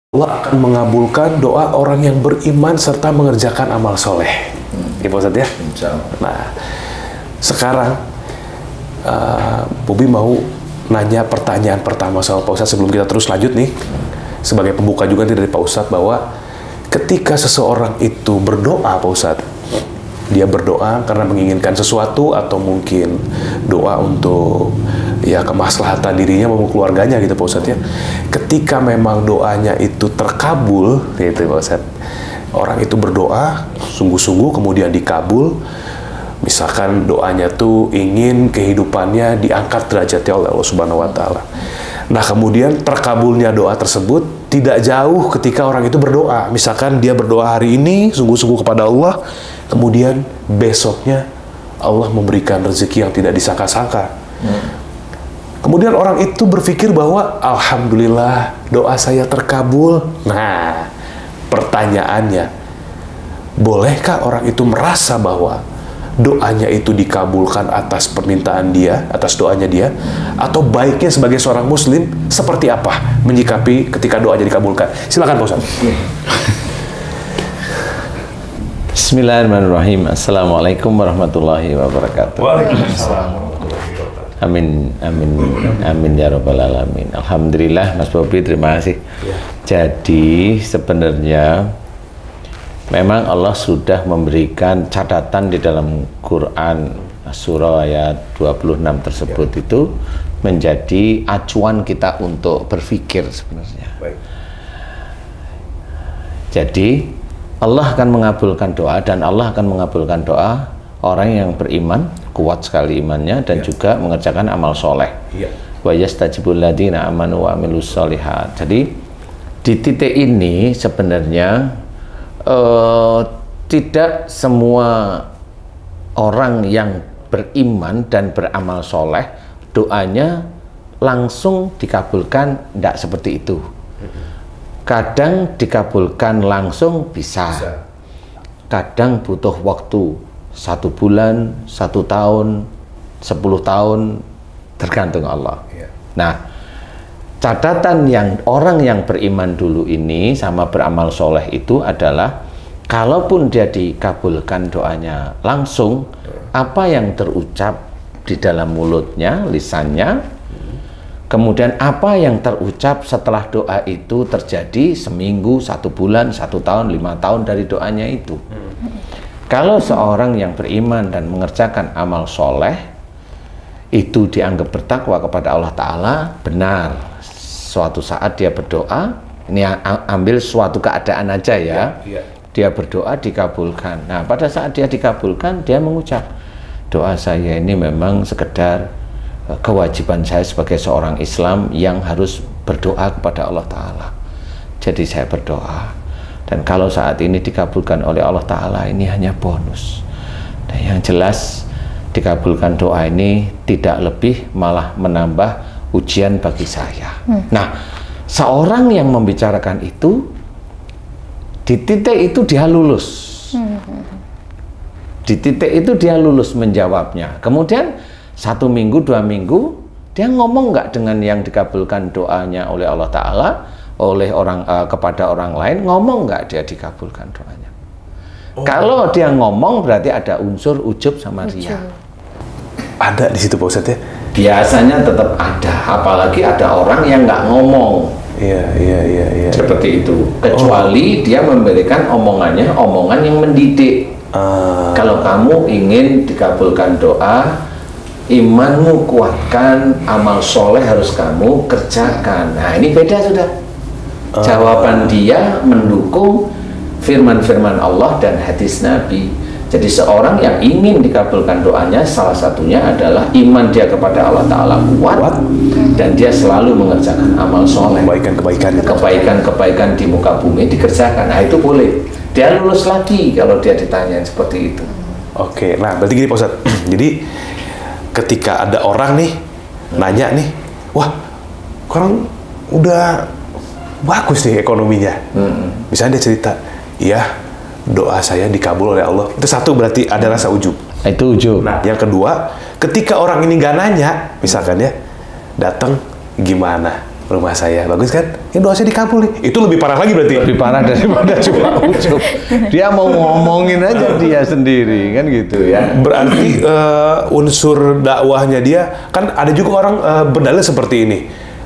Allah akan mengabulkan doa orang yang beriman serta mengerjakan amal soleh. Gitu Pak Ustadz ya? Nah, sekarang Bobi mau nanya pertanyaan pertama sama Pak Ustadz sebelum kita terus lanjut nih. Sebagai pembuka juga dari Pak Ustadz bahwa ketika seseorang itu berdoa Pak Ustadz, dia berdoa karena menginginkan sesuatu atau mungkin doa untuk ya kemaslahatan dirinya maupun keluarganya gitu Pak Ustadz ya. Ketika memang doanya itu terkabul gitu Pak Ustadz, orang itu berdoa sungguh-sungguh kemudian dikabul, misalkan doanya tuh ingin kehidupannya diangkat derajatnya oleh Allah Subhanahu wa Ta'ala. Nah kemudian terkabulnya doa tersebut tidak jauh ketika orang itu berdoa, misalkan dia berdoa hari ini sungguh-sungguh kepada Allah, kemudian besoknya Allah memberikan rezeki yang tidak disangka-sangka. Kemudian orang itu berpikir bahwa alhamdulillah doa saya terkabul. Nah, pertanyaannya, bolehkah orang itu merasa bahwa doanya itu dikabulkan atas permintaan dia, atas doanya dia, atau baiknya sebagai seorang muslim seperti apa menyikapi ketika doanya dikabulkan? Silakan Pak Ustaz. Bismillahirrahmanirrahim. Assalamualaikum warahmatullahi wabarakatuh. Waalaikumsalam. Amin, amin, amin ya rabbal alamin. Alhamdulillah Mas Bobi, terima kasih. Ya. Jadi sebenarnya memang Allah sudah memberikan catatan di dalam Quran surah ayat 26 tersebut itu menjadi acuan kita untuk berpikir sebenarnya. Baik. Jadi Allah akan mengabulkan doa dan Allah akan mengabulkan doa orang yang beriman, kuat sekali imannya dan juga mengerjakan amal soleh. Wa yastajibul ladzina amanu wa amilus sholihat. Jadi di titik ini sebenarnya tidak semua orang yang beriman dan beramal soleh doanya langsung dikabulkan, tidak seperti itu. Kadang dikabulkan langsung bisa. Kadang butuh waktu 1 bulan, 1 tahun, 10 tahun, tergantung Allah. Nah, catatan yang orang yang beriman dulu ini sama beramal soleh itu adalah kalaupun dia dikabulkan doanya langsung, apa yang terucap di dalam mulutnya, lisannya, kemudian apa yang terucap setelah doa itu terjadi seminggu, 1 bulan, 1 tahun, 5 tahun dari doanya itu. Kalau seorang yang beriman dan mengerjakan amal soleh itu dianggap bertakwa kepada Allah Ta'ala, benar. Suatu saat dia berdoa, ini ambil suatu keadaan aja ya. Dia berdoa dikabulkan. Nah pada saat dia dikabulkan, dia mengucap, doa saya ini memang sekedar kewajiban saya sebagai seorang Islam yang harus berdoa kepada Allah Ta'ala. Jadi saya berdoa. Dan kalau saat ini dikabulkan oleh Allah Ta'ala, ini hanya bonus. Dan yang jelas dikabulkan doa ini tidak lebih, malah menambah ujian bagi saya. Nah, seorang yang membicarakan itu, di titik itu dia lulus. Di titik itu dia lulus menjawabnya. Kemudian 1 minggu, 2 minggu, dia ngomong nggak dengan yang dikabulkan doanya oleh Allah Ta'ala, oleh orang kepada orang lain, ngomong nggak dia dikabulkan doanya? Kalau dia ngomong berarti ada unsur ujub sama ria. Ada di situ Pak Ustadz ya? Biasanya tetap ada, apalagi ada orang yang nggak ngomong. Iya. Seperti itu. Kecuali dia memberikan omongannya, omongan yang mendidik. Kalau kamu ingin dikabulkan doa, imanmu kuatkan, amal soleh harus kamu kerjakan. Nah ini beda sudah. Jawaban dia mendukung firman-firman Allah dan hadis Nabi. Jadi seorang yang ingin dikabulkan doanya, salah satunya adalah iman dia kepada Allah Ta'ala kuat dan dia selalu mengerjakan amal soleh, kebaikan di muka bumi dikerjakan. Nah itu boleh, dia lulus lagi kalau dia ditanyain seperti itu. Oke, nah berarti gini Pak Ustadz. Jadi ketika ada orang nih nanya nih, wah orang udah bagus nih ekonominya, misalnya dia cerita, iya doa saya dikabul oleh Allah. Itu satu, berarti ada rasa ujub. Itu ujub. Nah yang kedua, ketika orang ini nggak nanya, misalkan ya datang gimana, rumah saya. Bagus kan? Ya doa saya dikabul nih. Itu lebih parah lagi berarti. Lebih parah daripada cuma ujub. Dia mau ngomongin aja dia sendiri kan gitu ya. Berarti unsur dakwahnya dia, kan ada juga orang berdalil seperti ini.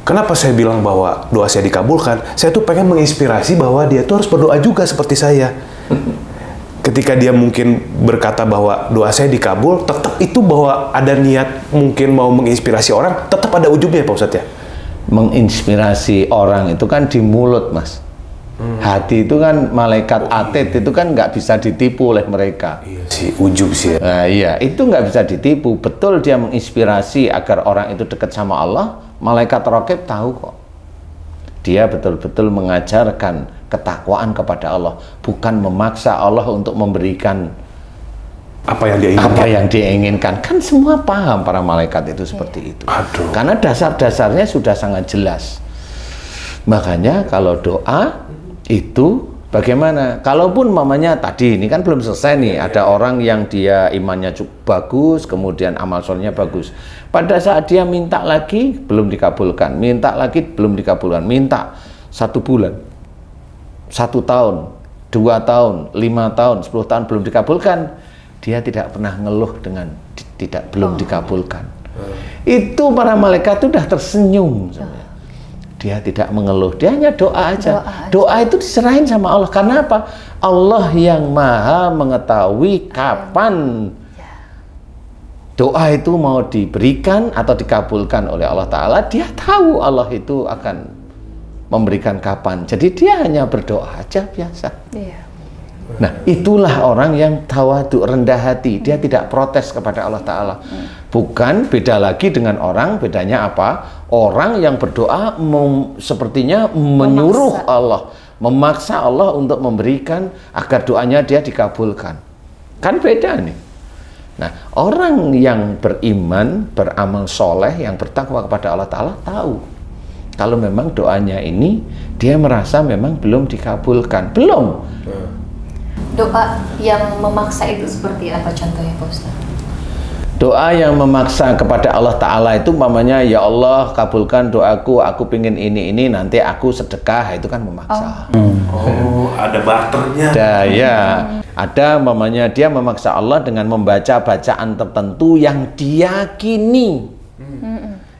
Kenapa saya bilang bahwa doa saya dikabulkan? Saya tuh pengen menginspirasi bahwa dia tuh harus berdoa juga seperti saya. Ketika dia mungkin berkata bahwa doa saya dikabul, tetap itu bahwa ada niat mungkin mau menginspirasi orang, tetap ada ujubnya ya Pak Ustadz ya? Menginspirasi orang itu kan di mulut, Mas. Hati itu kan malaikat atid itu kan nggak bisa ditipu oleh mereka. Iya sih, ujub sih ya. Nah, iya, itu nggak bisa ditipu. Betul dia menginspirasi agar orang itu dekat sama Allah, malaikat raqib tahu kok. Dia betul-betul mengajarkan ketakwaan kepada Allah, bukan memaksa Allah untuk memberikan apa yang dia inginkan. Apa yang dia inginkan. Kan semua paham para malaikat itu seperti itu. Aduh. Karena dasar-dasarnya sudah sangat jelas. Makanya kalau doa itu bagaimana? Kalaupun mamanya tadi ini kan belum selesai nih, ada orang yang dia imannya cukup bagus, kemudian amal solehnya bagus. Pada saat dia minta lagi belum dikabulkan, minta lagi belum dikabulkan, minta 1 bulan, 1 tahun, 2 tahun, 5 tahun, 10 tahun belum dikabulkan, dia tidak pernah ngeluh dengan belum dikabulkan. Itu para malaikat itu sudah tersenyum. Dia tidak mengeluh, dia hanya doa aja. Doa itu diserahin sama Allah. Karena apa? Allah yang maha mengetahui kapan doa itu mau diberikan atau dikabulkan oleh Allah Ta'ala. Dia tahu Allah itu akan memberikan kapan. Jadi dia hanya berdoa aja biasa. Nah, itulah orang yang tawadu, rendah hati. Dia tidak protes kepada Allah Ta'ala. Bukan, beda lagi dengan orang, bedanya apa? Orang yang berdoa sepertinya menyuruh Allah, memaksa Allah untuk memberikan agar doanya dia dikabulkan. Kan beda nih. Nah, orang yang beriman, beramal soleh, yang bertakwa kepada Allah Ta'ala tahu kalau memang doanya ini dia merasa memang belum dikabulkan. Belum. Doa yang memaksa itu seperti apa contohnya Pak Ustaz? Doa yang memaksa kepada Allah Ta'ala itu mamanya, ya Allah kabulkan doaku, aku pingin ini, nanti aku sedekah, itu kan memaksa. Oh, ada barternya. Ya, ada mamanya dia memaksa Allah dengan membaca bacaan tertentu yang diyakini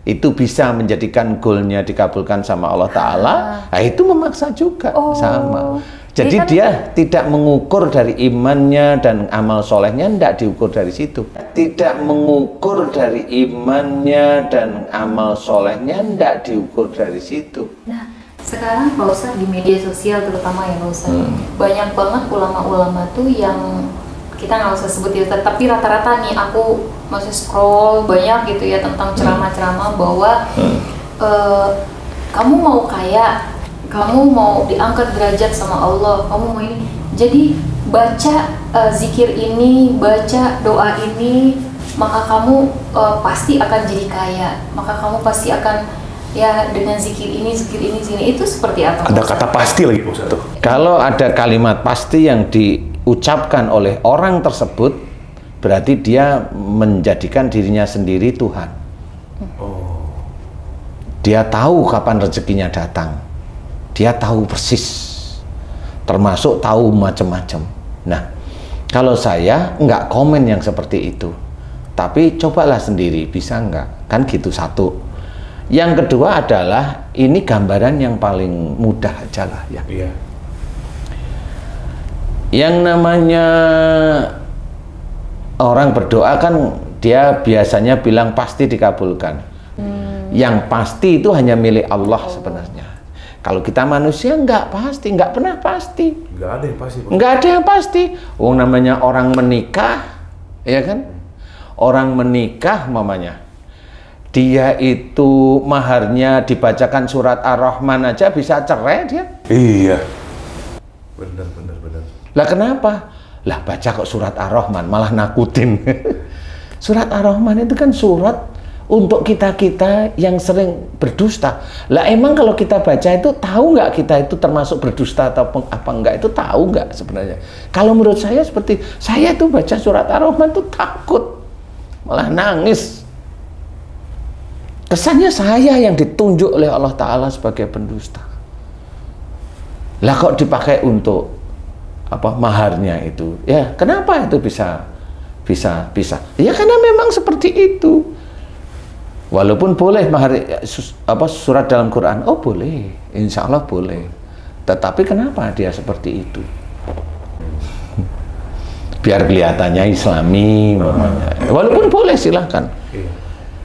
itu bisa menjadikan goalnya dikabulkan sama Allah Ta'ala. Nah, itu memaksa juga sama. Jadi kan dia tidak mengukur dari imannya dan amal solehnya, tidak diukur dari situ. Tidak mengukur dari imannya dan amal solehnya, tidak diukur dari situ. Nah, sekarang Pak Ustadz di media sosial terutama ya Pak Ustadz, banyak banget ulama-ulama tuh yang kita nggak usah sebut ya, tapi rata-rata nih aku masih scroll banyak gitu ya tentang ceramah-ceramah bahwa kamu mau kaya, kamu mau diangkat derajat sama Allah, kamu mau ini, jadi baca zikir ini, baca doa ini, maka kamu pasti akan jadi kaya, maka kamu pasti akan ya dengan zikir ini, itu seperti apa? Ada kata pasti lagi Pak Ustadz. Kalau ada kalimat pasti yang diucapkan oleh orang tersebut, berarti dia menjadikan dirinya sendiri Tuhan. Dia tahu kapan rezekinya datang. Dia tahu persis, termasuk tahu macam-macam. Nah, kalau saya nggak komen yang seperti itu, tapi cobalah sendiri, bisa nggak? Kan gitu satu. Yang kedua adalah, ini gambaran yang paling mudah aja lah ya. Iya. Yang namanya orang berdoa kan dia biasanya bilang pasti dikabulkan. Yang pasti itu hanya milik Allah sebenarnya. Kalau kita manusia nggak pasti, nggak pernah pasti. Nggak ada yang pasti. Nggak ada yang pasti. Namanya orang menikah, ya kan? Orang menikah mamanya, dia itu maharnya dibacakan surat Ar-Rahman aja bisa cerai dia. Iya. Benar. Lah kenapa? Lah baca kok surat Ar-Rahman malah nakutin. Surat Ar-Rahman itu kan surat untuk kita-kita yang sering berdusta. Lah emang kalau kita baca itu tahu nggak kita itu termasuk berdusta atau apa enggak, itu tahu nggak sebenarnya? Kalau menurut saya seperti saya tuh baca surat Ar-Rahman tuh takut, malah nangis. Kesannya saya yang ditunjuk oleh Allah Ta'ala sebagai pendusta. Lah kok dipakai untuk apa maharnya itu? Ya kenapa itu bisa? Ya karena memang seperti itu. Walaupun boleh mahar surat dalam Quran, oh boleh, insya Allah boleh. Tetapi kenapa dia seperti itu? Biar kelihatannya Islami, walaupun boleh silahkan.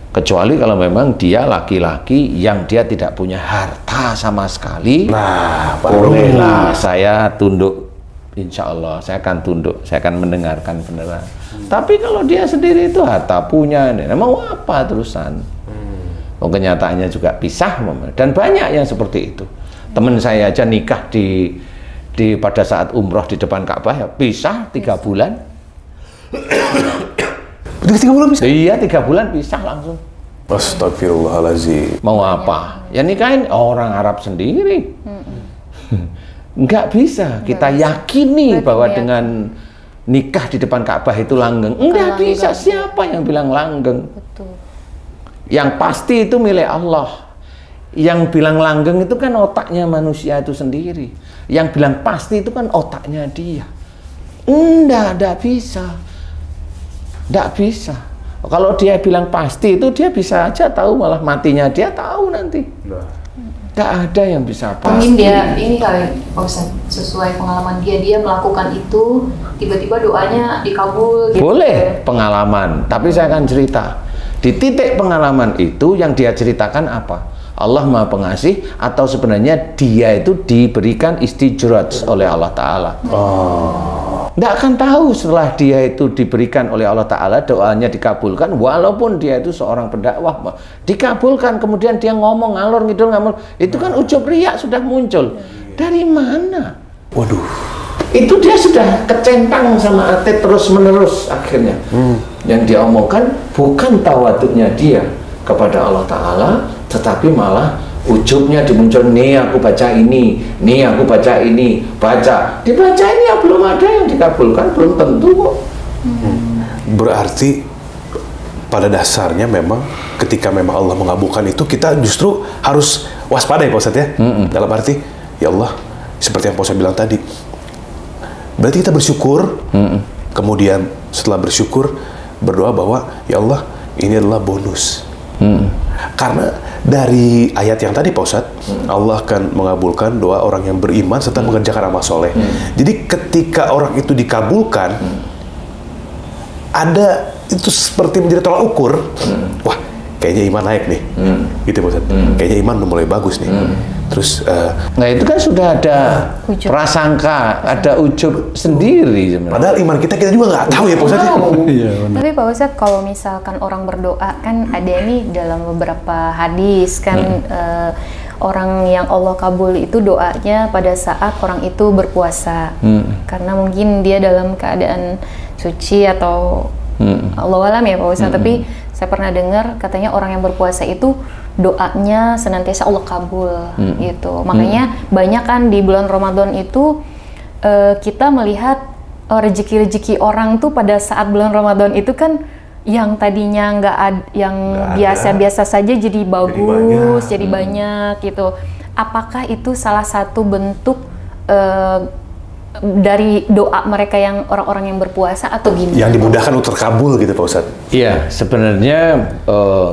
Kecuali kalau memang dia laki-laki yang dia tidak punya harta sama sekali, Nah, bolehlah saya tunduk, insya Allah saya akan tunduk, saya akan mendengarkan beneran. Tapi kalau dia sendiri itu harta punya, mau apa terusan? Kenyataannya juga pisah, dan banyak yang seperti itu. Teman saya aja nikah pada saat umroh di depan Ka'bah ya pisah 3 bulan. 3 bulan bisa? Iya 3 bulan pisah langsung. Astagfirullahaladzim. Mau apa? Ya nikahin orang Arab sendiri. Nggak bisa kita yakini bahwa dengan nikah di depan Ka'bah itu langgeng. Nggak bisa. Siapa yang bilang langgeng? Betul. Yang pasti itu milik Allah. Yang bilang langgeng itu kan otaknya manusia itu sendiri. Yang bilang pasti itu kan otaknya dia. Enggak bisa. Enggak bisa. Kalau dia bilang pasti itu dia bisa aja tahu, malah matinya dia tahu nanti. Enggak ada yang bisa pasti. Mungkin dia ini kali Pak Ustadz, sesuai pengalaman dia melakukan itu, tiba-tiba doanya dikabul gitu. Boleh pengalaman, tapi saya akan cerita. Di titik pengalaman itu yang dia ceritakan apa? Allah Maha Pengasih atau sebenarnya dia itu diberikan istijraj oleh Allah Ta'ala. Nggak akan tahu setelah dia itu diberikan oleh Allah Ta'ala, doanya dikabulkan, walaupun dia itu seorang pendakwah, dikabulkan, kemudian dia ngomong ngalor ngidul ngamul, itu kan ujub riya sudah muncul. Dari mana? Waduh. Itu dia sudah kecentang sama hati terus menerus akhirnya. Yang dia omongkan bukan tawaduknya dia kepada Allah Ta'ala, tetapi malah ujubnya dimuncul, nih aku baca ini, nih aku baca ini, baca, dibaca ini ya belum ada yang dikabulkan, belum tentu kok. Berarti pada dasarnya memang ketika memang Allah mengabulkan itu, kita justru harus waspada ya Pak Ustadz ya. Dalam arti, ya Allah, seperti yang Pak Ustadz bilang tadi, berarti kita bersyukur, kemudian setelah bersyukur, berdoa bahwa ya Allah, ini adalah bonus. Karena dari ayat yang tadi Pak Ustadz, Allah akan mengabulkan doa orang yang beriman serta mengerjakan amal soleh. Jadi ketika orang itu dikabulkan, ada itu seperti menjadi tolak ukur. Wah, kayaknya iman naik nih, gitu Pak Ustadz. Kayaknya iman udah mulai bagus nih. Terus, nah itu kan sudah ada prasangka, ada ujub sendiri sebenarnya. Padahal iman kita juga nggak tahu ya Pak Ustadz. Tapi Pak Ustadz, kalau misalkan orang berdoa kan ada nih dalam beberapa hadis kan orang yang Allah kabul itu doanya pada saat orang itu berpuasa. Karena mungkin dia dalam keadaan suci atau Allah alam ya Pak Ustadz. Tapi saya pernah dengar katanya orang yang berpuasa itu doanya senantiasa Allah kabul gitu. Makanya banyak kan di bulan Ramadan itu kita melihat rezeki-rezeki orang tuh pada saat bulan Ramadan itu kan yang tadinya yang biasa-biasa saja jadi bagus, jadi banyak gitu. Apakah itu salah satu bentuk dari doa mereka yang orang-orang yang berpuasa atau gimana? Yang dimudahkan untuk terkabul gitu Pak Ustadz. Iya, sebenarnya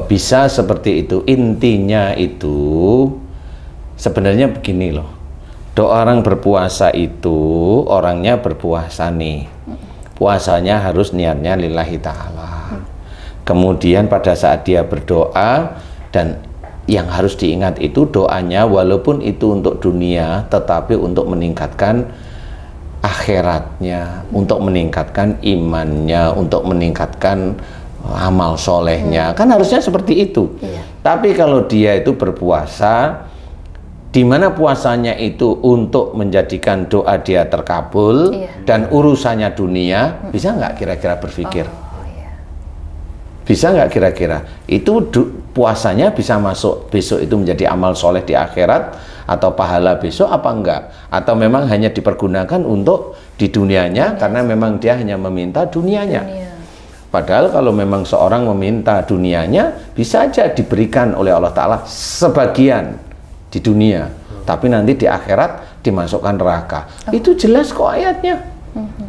bisa seperti itu. Intinya itu sebenarnya begini loh. Doa orang berpuasa itu orangnya berpuasa nih. Puasanya harus niatnya lillahi ta'ala. Kemudian pada saat dia berdoa, dan yang harus diingat itu doanya walaupun itu untuk dunia, tetapi untuk meningkatkan akhiratnya, untuk meningkatkan imannya, untuk meningkatkan amal solehnya. Kan harusnya seperti itu. Tapi kalau dia itu berpuasa, di mana puasanya itu untuk menjadikan doa dia terkabul dan urusannya dunia, bisa nggak kira-kira berpikir? Bisa nggak kira-kira? Itu puasanya bisa masuk besok itu menjadi amal soleh di akhirat, atau pahala besok apa enggak? Atau memang hanya dipergunakan untuk di dunianya karena memang dia hanya meminta dunianya. Padahal kalau memang seorang meminta dunianya, bisa aja diberikan oleh Allah Ta'ala sebagian di dunia, tapi nanti di akhirat dimasukkan neraka. Itu jelas kok ayatnya.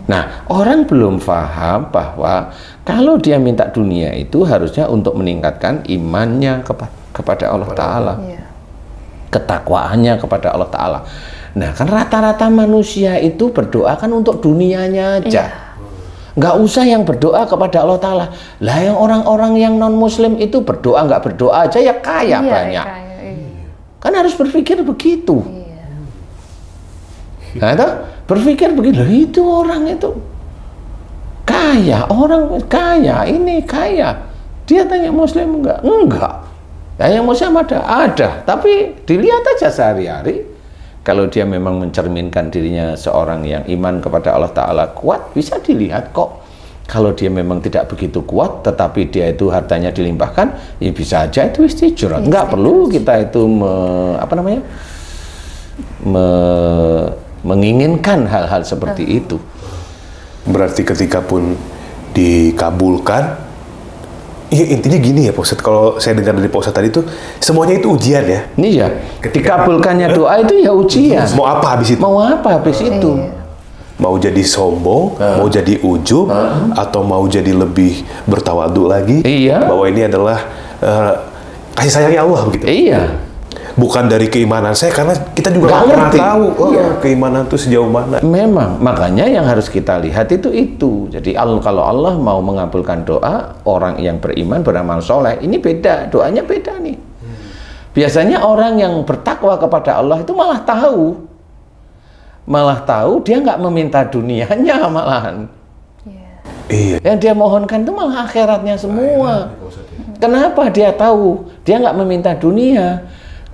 Nah, orang belum paham bahwa kalau dia minta dunia itu harusnya untuk meningkatkan imannya kepada Allah Ta'ala, ketakwaannya kepada Allah Ta'ala. Nah, kan rata-rata manusia itu berdoa kan untuk dunianya aja. Nggak usah yang berdoa kepada Allah Ta'ala. Lah yang orang-orang yang non-muslim itu berdoa nggak berdoa aja ya kaya banyak. Kan harus berpikir begitu. Nah, itu berpikir begitu. Loh, itu orang itu kaya, orang kaya, ini kaya. Dia tanya muslim enggak? Enggak. Ya, yang muslim ada. Tapi dilihat aja sehari-hari. Kalau dia memang mencerminkan dirinya seorang yang iman kepada Allah Ta'ala kuat, bisa dilihat kok. Kalau dia memang tidak begitu kuat, tetapi dia itu hartanya dilimpahkan, ya bisa aja itu istijrat. Nggak perlu kita itu menginginkan hal-hal seperti itu. Berarti ketika pun dikabulkan, ya intinya gini ya Pak Ustadz, kalau saya dengar dari Pak Ustadz tadi itu semuanya itu ujian ya. Iya, dikabulkannya doa itu ya ujian. Mau apa habis itu? Mau apa habis itu? Mau jadi sombong, mau jadi ujub, atau mau jadi lebih bertawadu lagi, bahwa ini adalah kasih sayangnya Allah begitu. Iya. Bukan dari keimanan saya, karena kita juga nggak pernah tahu keimanan itu sejauh mana. Memang, makanya yang harus kita lihat itu. Jadi kalau Allah mau mengabulkan doa orang yang beriman, beramal soleh, ini beda, doanya beda nih. Biasanya orang yang bertakwa kepada Allah itu malah tahu dia nggak meminta dunianya malahan. Iya. Yang dia mohonkan itu malah akhiratnya semua. Kenapa dia tahu? Dia nggak meminta dunia.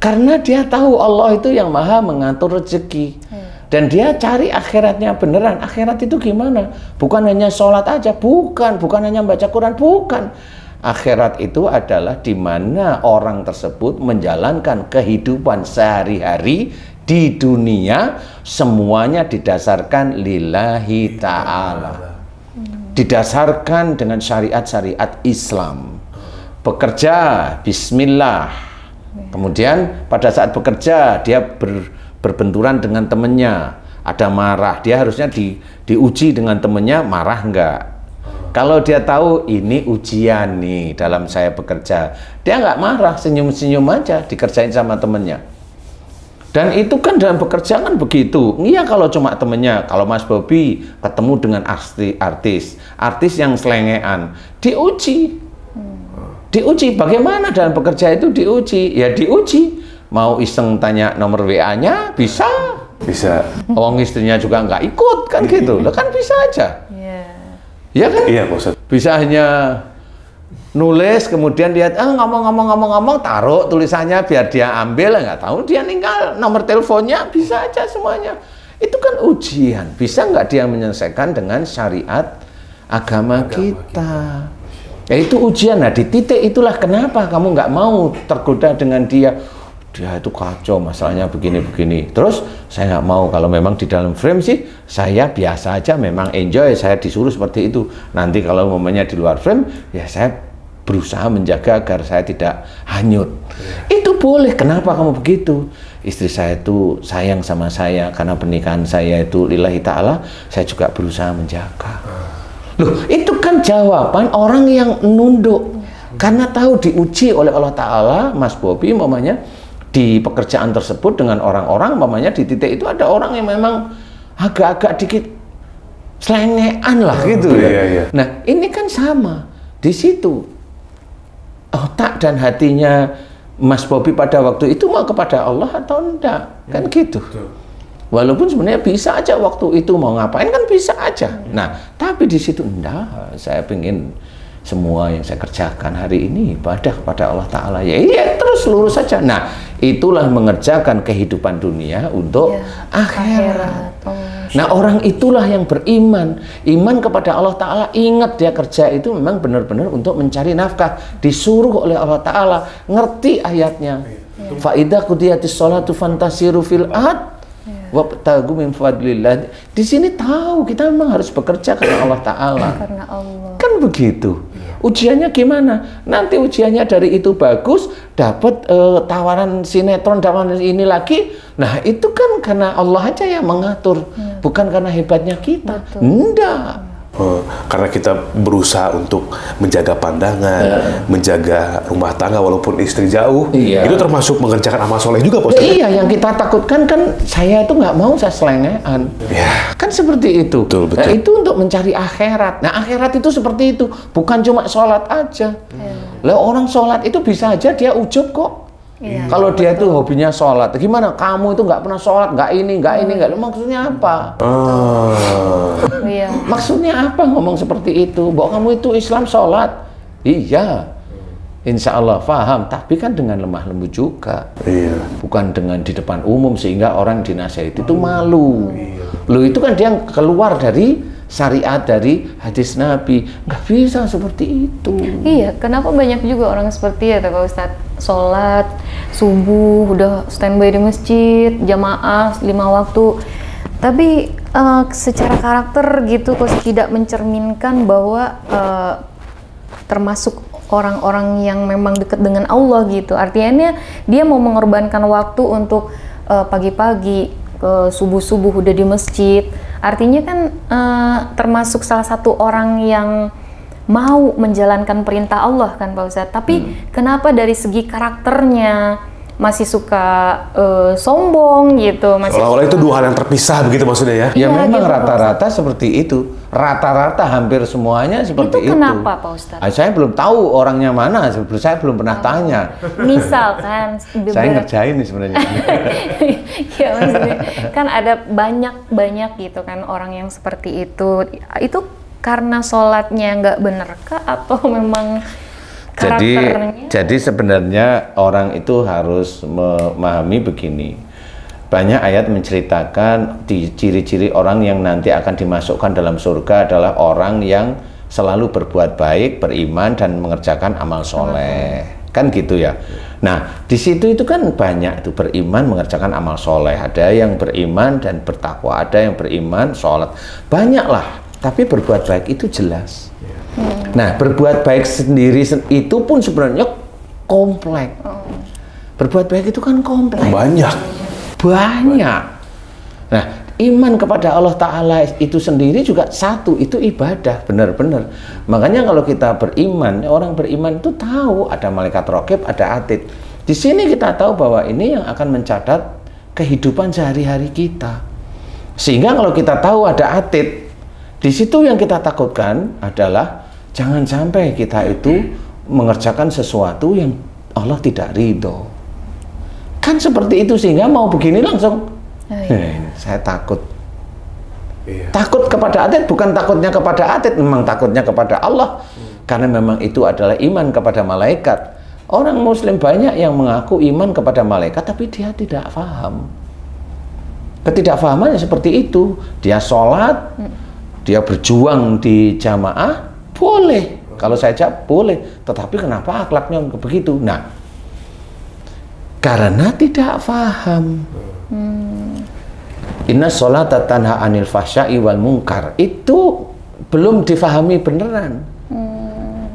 Karena dia tahu Allah itu yang maha mengatur rezeki. Dan dia cari akhiratnya beneran. Akhirat itu gimana? Bukan hanya sholat aja, bukan hanya baca Quran, bukan. Akhirat itu adalah di mana orang tersebut menjalankan kehidupan sehari-hari di dunia, semuanya didasarkan lillahi ta'ala. Didasarkan dengan syariat-syariat Islam. Bekerja, bismillah. Kemudian pada saat bekerja dia berbenturan dengan temennya, ada marah, dia harusnya diuji dengan temennya, marah enggak. Kalau dia tahu ini ujian nih dalam saya bekerja, dia nggak marah, senyum-senyum aja, dikerjain sama temennya. Dan itu kan dalam bekerja kan begitu. Iya kalau cuma temennya, kalau Mas Bobi ketemu dengan artis yang selengean, diuji, bagaimana dalam bekerja itu diuji? Ya diuji, mau iseng tanya nomor WA-nya, bisa. Orang istrinya juga nggak ikut, kan gitu. Lah kan bisa aja. Ya kan? Iya, Pak Ustadz. Bisa hanya nulis, kemudian lihat, ngomong-ngomong, taruh tulisannya biar dia ambil, nggak tahu, dia ninggal nomor teleponnya, bisa aja semuanya. Itu kan ujian. Bisa nggak dia menyelesaikan dengan syariat agama kita? Ya itu ujian. Nah di titik itulah kenapa kamu nggak mau tergoda dengan dia. Dia itu kacau, masalahnya begini-begini. Terus saya nggak mau, kalau memang di dalam frame sih saya biasa aja, memang enjoy, saya disuruh seperti itu. Nanti kalau momennya di luar frame, ya saya berusaha menjaga agar saya tidak hanyut. Itu boleh. Kenapa kamu begitu? Istri saya itu sayang sama saya, karena pernikahan saya itu lillahi ta'ala, saya juga berusaha menjaga. Loh, itu kan jawaban orang yang nunduk. Karena tahu diuji oleh Allah Ta'ala, Mas Bobi umpamanya, di pekerjaan tersebut dengan orang-orang, umpamanya di titik itu ada orang yang memang agak-agak dikit selengean lah gitu ya. Iya. Nah ini kan sama di situ, otak dan hatinya Mas Bobi pada waktu itu mau kepada Allah atau enggak, kan gitu. Walaupun sebenarnya bisa aja waktu itu mau ngapain kan bisa aja. Nah tapi di situ enggak, saya pengen semua yang saya kerjakan hari ini ibadah kepada Allah Ta'ala. Ya iya, terus lurus saja. Nah itulah mengerjakan kehidupan dunia untuk akhirat. Nah orang itulah yang beriman, iman kepada Allah Ta'ala. Ingat dia kerja itu memang benar-benar untuk mencari nafkah, disuruh oleh Allah Ta'ala, ngerti ayatnya. Fa idza qudiyatis sholatu fantasiru fil ard wabtagu min fadlillah. Di sini tahu kita memang harus bekerja karena Allah Ta'ala. Karena Allah. Kan begitu. ujiannya gimana? Nanti ujiannya dari itu bagus, dapat tawaran sinetron, tawaran ini lagi. Nah, itu kan karena Allah aja yang mengatur, bukan karena hebatnya kita. Enggak. Karena kita berusaha untuk menjaga pandangan, menjaga rumah tangga walaupun istri jauh, itu termasuk mengerjakan amal soleh juga, Pak Ustaz? Iya, yang kita takutkan kan saya itu nggak mau saya selengean. Kan seperti itu. Betul. Nah, itu untuk mencari akhirat. Nah, akhirat itu seperti itu, bukan cuma sholat aja. Lah, orang sholat itu bisa aja dia ujub kok. Kalau dia itu hobinya sholat, gimana? Kamu itu nggak pernah sholat, nggak ini, nggak. Maksudnya apa? Maksudnya apa ngomong seperti itu? Bahwa kamu itu Islam sholat? Iya, insya Allah paham. Tapi kan dengan lemah lembut juga. Bukan dengan di depan umum sehingga orang dinasihati itu malu. Loh, itu kan dia keluar dari syariat, dari hadis Nabi. Nggak bisa seperti itu. Iya, kenapa banyak juga orang seperti itu, Pak Ustadz? Sholat subuh udah standby di masjid, jamaah 5 waktu, tapi secara karakter gitu kok tidak mencerminkan bahwa termasuk orang-orang yang memang dekat dengan Allah gitu. Artinya dia mau mengorbankan waktu untuk pagi-pagi subuh-subuh udah di masjid. Artinya kan termasuk salah satu orang yang mau menjalankan perintah Allah kan, Pak Ustadz. Tapi kenapa dari segi karakternya masih suka sombong gitu, masih seolah-olah itu dua hal yang terpisah begitu maksudnya ya? Ya memang rata-rata seperti itu. Rata-rata hampir semuanya seperti itu. Kenapa, Pak Ustadz? Saya belum tahu orangnya mana, saya belum pernah tanya. Misalkan saya ngerjain nih sebenarnya. Ya maksudnya kan ada banyak gitu kan orang yang seperti itu. Itu karena sholatnya nggak bener kah atau memang karakternya? Jadi sebenarnya orang itu harus memahami begini. Banyak ayat menceritakan ciri-ciri orang yang nanti akan dimasukkan dalam surga adalah orang yang selalu berbuat baik, beriman dan mengerjakan amal soleh. Kan gitu ya. Nah, di situ itu kan banyak itu beriman, mengerjakan amal soleh. Ada yang beriman dan bertakwa, ada yang beriman, sholat. Banyak lah. Tapi berbuat baik itu jelas. Nah, berbuat baik sendiri itu pun sebenarnya kompleks. Berbuat baik itu kan kompleks. Banyak. Nah, iman kepada Allah Ta'ala itu sendiri juga satu, itu ibadah, benar-benar. Makanya kalau kita beriman, orang beriman itu tahu ada malaikat raqib, ada atid. Di sini kita tahu bahwa ini yang akan mencatat kehidupan sehari-hari kita. Sehingga kalau kita tahu ada atid, di situ yang kita takutkan adalah jangan sampai kita itu mengerjakan sesuatu yang Allah tidak ridho. Kan seperti itu, sehingga mau begini langsung saya takut. Takut kepada atid, bukan takutnya kepada atid, memang takutnya kepada Allah. Karena memang itu adalah iman kepada malaikat. Orang muslim banyak yang mengaku iman kepada malaikat tapi dia tidak paham. Ketidakpahamannya seperti itu. Dia sholat, dia berjuang di jamaah, boleh. Kalau saya jawab boleh, tetapi kenapa akhlaknya begitu? Nah, karena tidak paham. Inna sholata tanha anil fahsya'i wal munkar. Itu belum difahami beneran.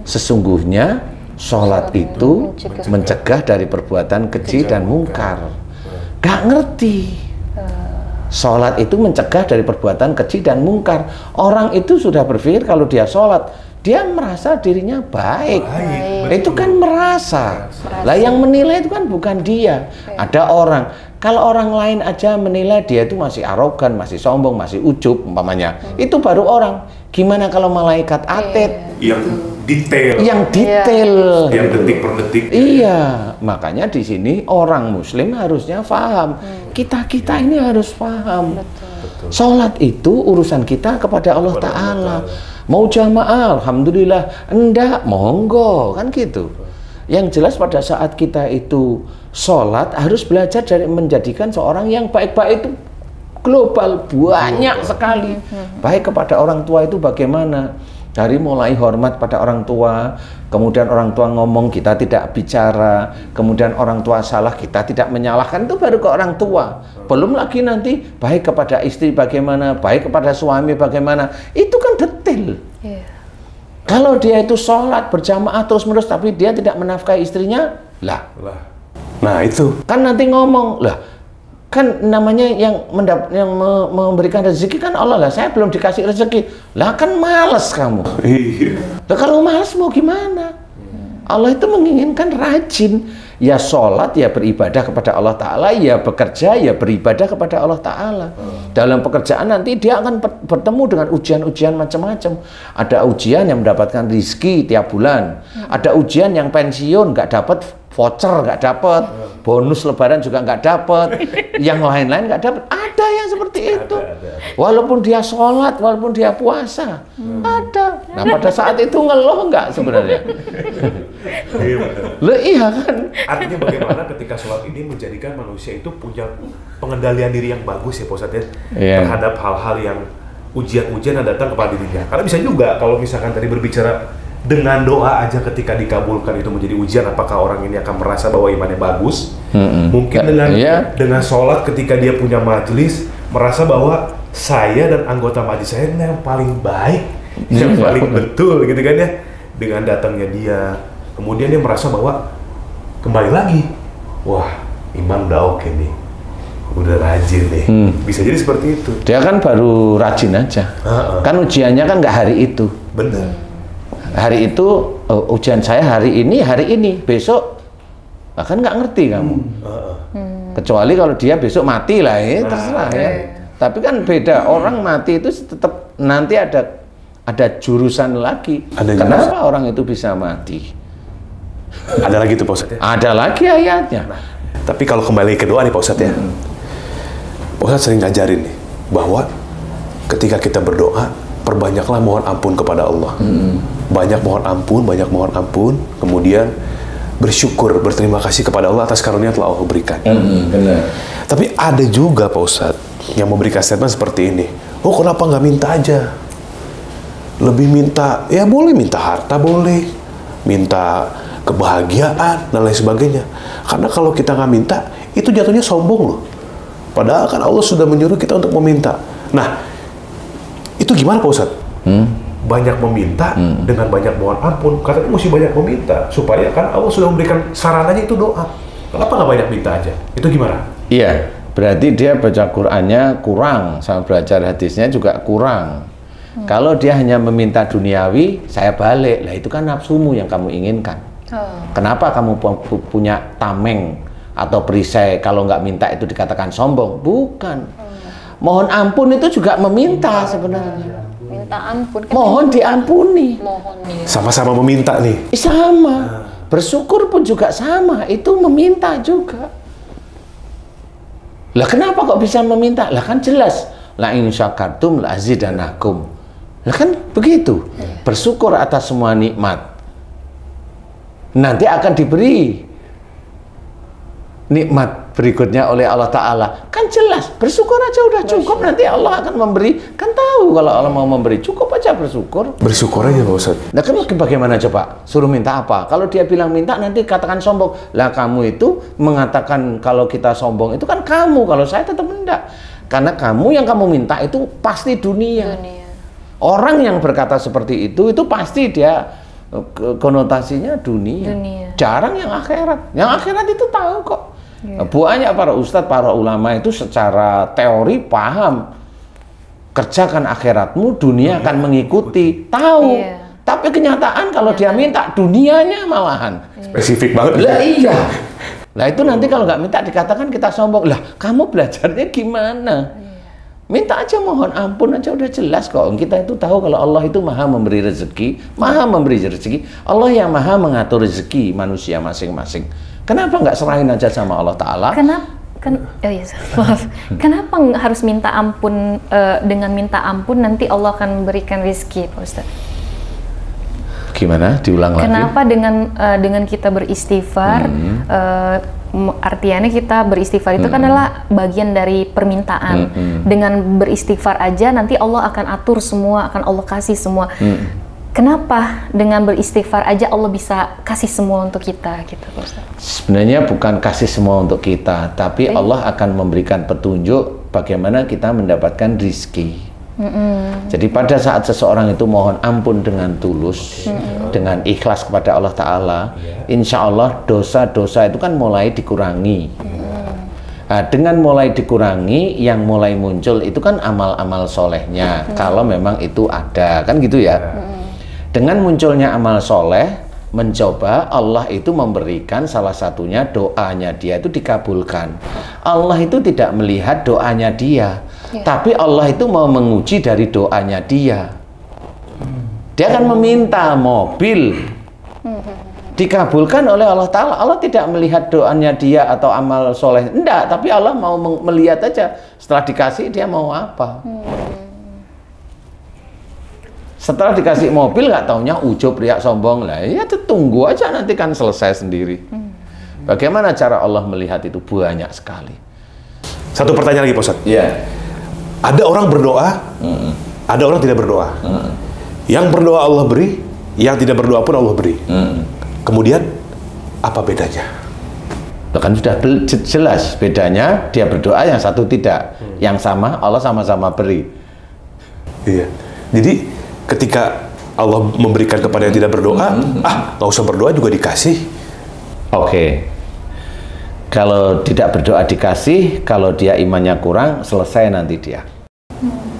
Sesungguhnya sholat itu mencegah dari perbuatan keji dan mungkar. Gak ngerti. Sholat itu mencegah dari perbuatan keji dan mungkar. Orang itu sudah berpikir kalau dia sholat, dia merasa dirinya baik. Itu kan merasa. Lah yang menilai itu kan bukan dia. Ada orang. Kalau orang lain aja menilai dia itu masih arogan, masih sombong, masih ujub umpamanya. Itu baru orang. Gimana kalau malaikat atid? Yang detail. Yang detail. Yang detik per detik. Iya, makanya di sini orang muslim harusnya paham. Kita ini harus paham. Sholat itu urusan kita kepada Allah Ta'ala. Mau jamaah, alhamdulillah. Enggak, monggo, kan gitu. Yang jelas pada saat kita itu sholat harus belajar dari menjadikan seorang yang baik-baik itu global, banyak sekali. Baik kepada orang tua itu bagaimana? Dari mulai hormat pada orang tua, kemudian orang tua ngomong kita tidak bicara, kemudian orang tua salah kita tidak menyalahkan, itu baru ke orang tua. Belum lagi nanti baik kepada istri bagaimana, baik kepada suami bagaimana, itu kan detail. Kalau dia itu sholat berjamaah terus-menerus tapi dia tidak menafkahi istrinya, lah. Nah itu. Kan nanti ngomong, lah kan namanya yang memberikan rezeki kan Allah lah. Saya belum dikasih rezeki, lah kan males kamu. Lah kalau males mau gimana? Allah itu menginginkan rajin. Ya sholat, ya beribadah kepada Allah Ta'ala, ya bekerja, ya beribadah kepada Allah Ta'ala. Dalam pekerjaan nanti dia akan bertemu dengan ujian-ujian macam-macam. Ada ujian yang mendapatkan rizki tiap bulan. Ada ujian yang pensiun, nggak dapat voucher, nggak dapat. Bonus lebaran juga nggak dapat. Yang lain-lain nggak dapat. Ada yang seperti itu. Walaupun dia sholat, walaupun dia puasa. Ada. Nah pada saat itu ngeluh nggak sebenarnya? Loh iya kan? Artinya bagaimana ketika sholat ini menjadikan manusia itu punya pengendalian diri yang bagus ya Pak Ustadz ya, terhadap hal-hal yang ujian-ujian yang datang kepada dirinya. Karena bisa juga kalau misalkan tadi berbicara dengan doa aja ketika dikabulkan itu menjadi ujian, apakah orang ini akan merasa bahwa imannya bagus? Mungkin dengan sholat ketika dia punya majelis merasa bahwa saya dan anggota majelis saya ini yang paling baik, yang paling betul gitu kan ya. Dengan datangnya dia, kemudian dia merasa bahwa kembali lagi, wah imam udah oke nih, udah rajin nih. Bisa jadi seperti itu. Dia kan baru rajin aja. Kan ujiannya kan nggak hari itu. Benar. Hari itu ujian saya hari ini, besok bahkan nggak ngerti kamu. Kecuali kalau dia besok mati lah ya, terserah ya. Tapi kan beda, orang mati itu tetap nanti ada jurusan lagi. Kenapa orang itu bisa mati? Ada lagi tuh Pak Ustadz ya? Ada lagi ayatnya. Tapi kalau kembali ke doa nih Pak Ustadz ya, Pak Ustadz sering ngajarin nih bahwa ketika kita berdoa, perbanyaklah mohon ampun kepada Allah. Banyak mohon ampun, kemudian bersyukur, berterima kasih kepada Allah atas karunia yang telah Allah berikan. Benar. Tapi ada juga Pak Ustadz yang memberikan statement seperti ini. Oh kenapa nggak minta aja? Lebih minta, ya boleh minta harta, boleh minta kebahagiaan dan lain sebagainya. Karena kalau kita nggak minta, itu jatuhnya sombong loh. Padahal kan Allah sudah menyuruh kita untuk meminta. Nah, itu gimana Pak Ustadz? Banyak meminta dengan banyak mohon ampun. Katanya mesti banyak meminta supaya kan Allah sudah memberikan sarananya itu doa. Kenapa nggak banyak minta aja? Itu gimana? Iya, berarti dia baca Qur'annya kurang, sama belajar hadisnya juga kurang. Kalau dia hanya meminta duniawi, saya balik. Lah itu kan nafsumu yang kamu inginkan. Kenapa kamu punya tameng atau perisai kalau nggak minta itu dikatakan sombong? Bukan. Mohon ampun itu juga meminta sebenarnya. Minta ampun. Mohon diampuni. Sama-sama meminta nih. Sama. Bersyukur pun juga sama. Itu meminta juga. Lah kenapa kok bisa meminta? Lah kan jelas. La in syakartum la azidanakum. Lah kan begitu. Bersyukur atas semua nikmat. Nanti akan diberi nikmat berikutnya oleh Allah Ta'ala. Kan jelas, bersyukur aja udah cukup. Nanti Allah akan memberi. Kan tahu kalau Allah mau memberi, cukup aja bersyukur. Bersyukur aja Pak Ustadz. Nah kan bagaimana coba? Suruh minta apa? Kalau dia bilang minta, nanti katakan sombong. Lah kamu itu mengatakan kalau kita sombong, itu kan kamu. Kalau saya tetap enggak. Karena kamu yang kamu minta itu pasti dunia. Orang yang berkata seperti itu pasti dia konotasinya dunia. Jarang yang akhirat. Yang akhirat itu tahu kok. Banyak para ustadz, para ulama itu secara teori paham. Kerjakan akhiratmu, dunia akan mengikuti. Tahu. Tapi kenyataan kalau dia minta, dunianya malahan. Spesifik banget. Lah iya. Lah itu nanti kalau nggak minta dikatakan kita sombong. Lah kamu belajarnya gimana? Minta aja, mohon ampun aja udah jelas kok. Kita itu tahu kalau Allah itu maha memberi rezeki, maha memberi rezeki. Allah yang maha mengatur rezeki manusia masing-masing. Kenapa nggak serahin aja sama Allah Ta'ala? Kenapa harus minta ampun? Dengan minta ampun nanti Allah akan memberikan rezeki, Pak Ustadz. Gimana? Diulang lagi. Kenapa dengan kita beristighfar, artinya kita beristighfar itu kan adalah bagian dari permintaan. Dengan beristighfar aja nanti Allah akan atur semua, akan Allah kasih semua. Kenapa dengan beristighfar aja Allah bisa kasih semua untuk kita gitu, Ustaz? Sebenarnya bukan kasih semua untuk kita, tapi Allah akan memberikan petunjuk bagaimana kita mendapatkan rizki. Jadi pada saat seseorang itu mohon ampun dengan tulus, dengan ikhlas kepada Allah Ta'ala, insya Allah dosa-dosa itu kan mulai dikurangi. Nah, dengan mulai dikurangi, yang mulai muncul itu kan amal-amal solehnya, kalau memang itu ada, kan gitu ya. Dengan munculnya amal soleh, mencoba Allah itu memberikan salah satunya doanya dia itu dikabulkan. Allah itu tidak melihat doanya dia, tapi Allah itu mau menguji dari doanya dia. Dia akan meminta mobil, dikabulkan oleh Allah Ta'ala. Allah tidak melihat doanya dia atau amal soleh, enggak, tapi Allah mau melihat aja setelah dikasih dia mau apa. Setelah dikasih mobil nggak taunya ujub, riak, sombong lah, ya tunggu aja nanti kan selesai sendiri. Bagaimana cara Allah melihat itu? Banyak sekali. Satu pertanyaan lagi Pak Ustadz. Ya. Ada orang berdoa, ada orang tidak berdoa. Yang berdoa Allah beri, yang tidak berdoa pun Allah beri. Kemudian apa bedanya? Kan sudah jelas bedanya, dia berdoa, yang satu tidak. Yang sama Allah sama-sama beri. Iya. Jadi ketika Allah memberikan kepada yang tidak berdoa, nggak usah berdoa juga dikasih. Oke. Kalau tidak berdoa dikasih, kalau dia imannya kurang, selesai nanti dia.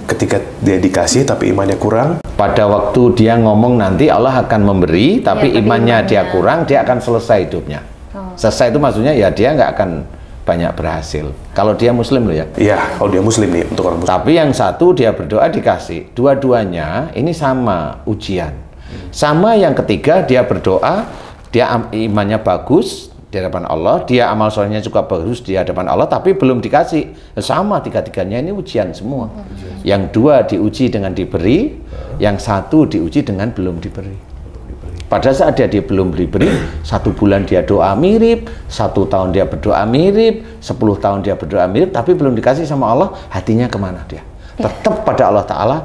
Ketika dia dikasih tapi imannya kurang, pada waktu dia ngomong nanti Allah akan memberi, tapi imannya dia kurang, dia akan selesai hidupnya. Selesai itu maksudnya ya dia nggak akan banyak berhasil. Kalau dia muslim loh ya. Iya, kalau dia muslim nih, untuk orang muslim. Tapi yang satu dia berdoa dikasih. Dua-duanya ini sama ujian. Sama yang ketiga dia berdoa, dia imannya bagus di hadapan Allah, dia amal solehnya juga bagus di hadapan Allah, tapi belum dikasih. Sama tiga-tiganya ini ujian semua. Yang dua diuji dengan diberi, yang satu diuji dengan belum diberi. Pada saat dia belum diberi, 1 bulan dia doa mirip, 1 tahun dia berdoa mirip, 10 tahun dia berdoa mirip, tapi belum dikasih sama Allah, hatinya kemana dia? Tetap pada Allah Ta'ala,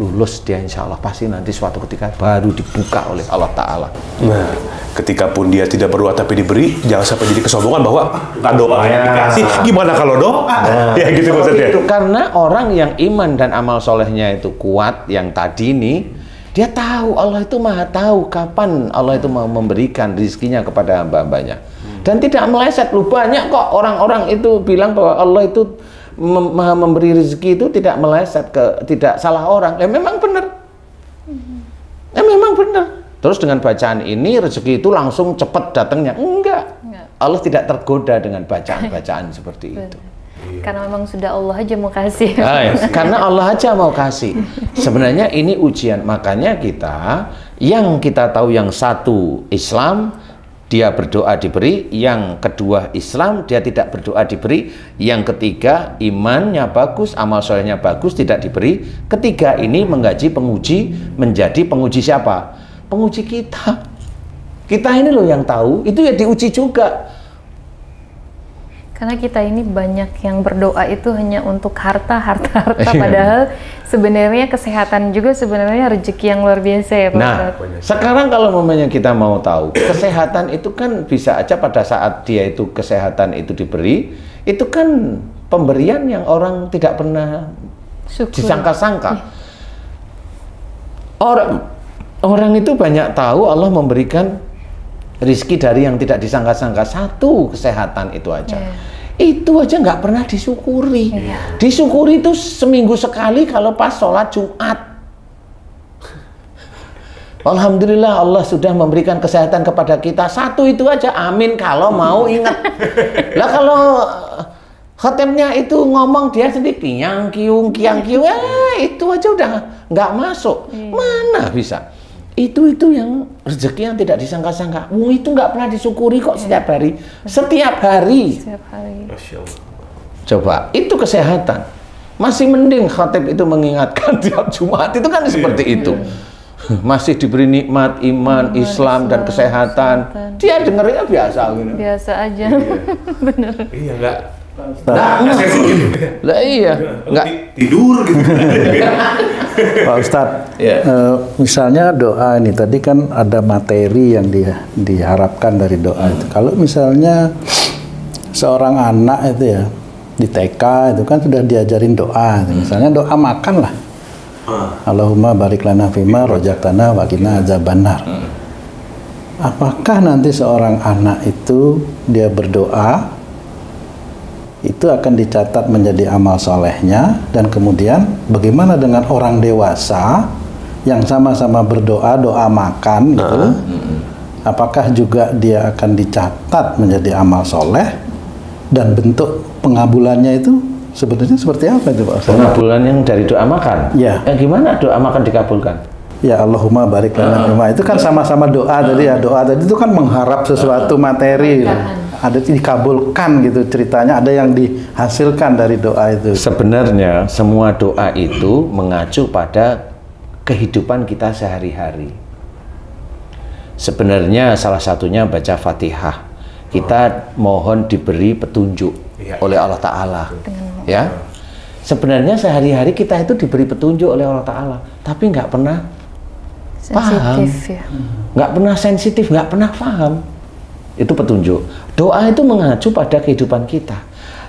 lulus dia insya Allah, pasti nanti suatu ketika baru dibuka oleh Allah Ta'ala. Nah, ketika pun dia tidak berdoa tapi diberi, jangan sampai jadi kesombongan bahwa nggak doa yang dikasih, gimana kalau doa? Ya gitu maksudnya. Itu karena orang yang iman dan amal solehnya itu kuat, yang tadi nih, dia tahu Allah itu maha tahu kapan Allah itu mau memberikan rezekinya kepada hamba-hambanya. Dan tidak meleset. Lu banyak kok orang-orang itu bilang bahwa Allah itu maha memberi rezeki itu tidak meleset, tidak salah orang. Ya memang benar. Ya memang benar. Terus dengan bacaan ini rezeki itu langsung cepat datangnya. Enggak. Allah tidak tergoda dengan bacaan-bacaan seperti itu. Karena memang sudah Allah aja mau kasih. Karena Allah aja mau kasih. Sebenarnya ini ujian. Makanya yang kita tahu yang satu Islam, dia berdoa diberi. Yang kedua Islam, dia tidak berdoa diberi. Yang ketiga imannya bagus, amal solehnya bagus, tidak diberi. Ketiga ini menjadi penguji siapa? Penguji kita. Kita ini loh yang tahu, itu ya diuji juga. Karena kita ini banyak yang berdoa itu hanya untuk harta, padahal sebenarnya kesehatan juga sebenarnya rezeki yang luar biasa ya Pak. Nah, sekarang kalau momennya kita mau tahu, kesehatan itu kan bisa aja pada saat dia itu kesehatan itu diberi, itu kan pemberian yang orang tidak pernah disangka-sangka. Orang itu banyak tahu Allah memberikan rizki dari yang tidak disangka-sangka. Satu kesehatan itu aja. Itu aja nggak pernah disyukuri. Disyukuri itu seminggu sekali kalau pas sholat Jumat. Alhamdulillah Allah sudah memberikan kesehatan kepada kita. Satu itu aja, amin kalau mau ingat. Lah kalau khatimnya itu ngomong dia sendiri kiang kiung, itu aja udah nggak masuk. Mana bisa? Itu yang rezeki yang tidak disangka-sangka. Itu nggak pernah disyukuri kok setiap hari. Setiap hari. Coba, itu kesehatan. Masih mending khatib itu mengingatkan tiap Jumat, itu kan seperti itu. Masih diberi nikmat iman, Islam dan kesehatan. Dia dengarnya biasa gitu. Biasa aja. Bener. Iya enggak. Lah iya, nggak tidur gitu. Pak Ustadz, misalnya doa ini tadi kan ada materi yang diharapkan dari doa itu. Kalau misalnya seorang anak itu ya di TK itu kan sudah diajarin doa, misalnya doa makan lah. Allahumma barik lana fima rojaktana wa qina adzabannar. Apakah nanti seorang anak itu dia berdoa itu akan dicatat menjadi amal solehnya, dan kemudian bagaimana dengan orang dewasa yang sama-sama berdoa, doa makan gitu, apakah juga dia akan dicatat menjadi amal soleh, dan bentuk pengabulannya itu sebenarnya seperti apa itu Pak Ustaz? Pengabulan yang dari doa makan? Ya. Gimana doa makan dikabulkan? Ya Allahumma barik lana fima, itu kan sama-sama doa tadi ya, doa tadi itu kan mengharap sesuatu materi, ada dikabulkan gitu ceritanya, ada yang dihasilkan dari doa itu. Sebenarnya semua doa itu mengacu pada kehidupan kita sehari-hari. Sebenarnya salah satunya baca Fatihah. Kita mohon diberi petunjuk oleh Allah Ta'ala. Ya, sebenarnya sehari-hari kita itu diberi petunjuk oleh Allah Ta'ala, tapi nggak pernah paham, nggak pernah sensitif, nggak pernah paham. Itu petunjuk. Doa itu mengacu pada kehidupan kita.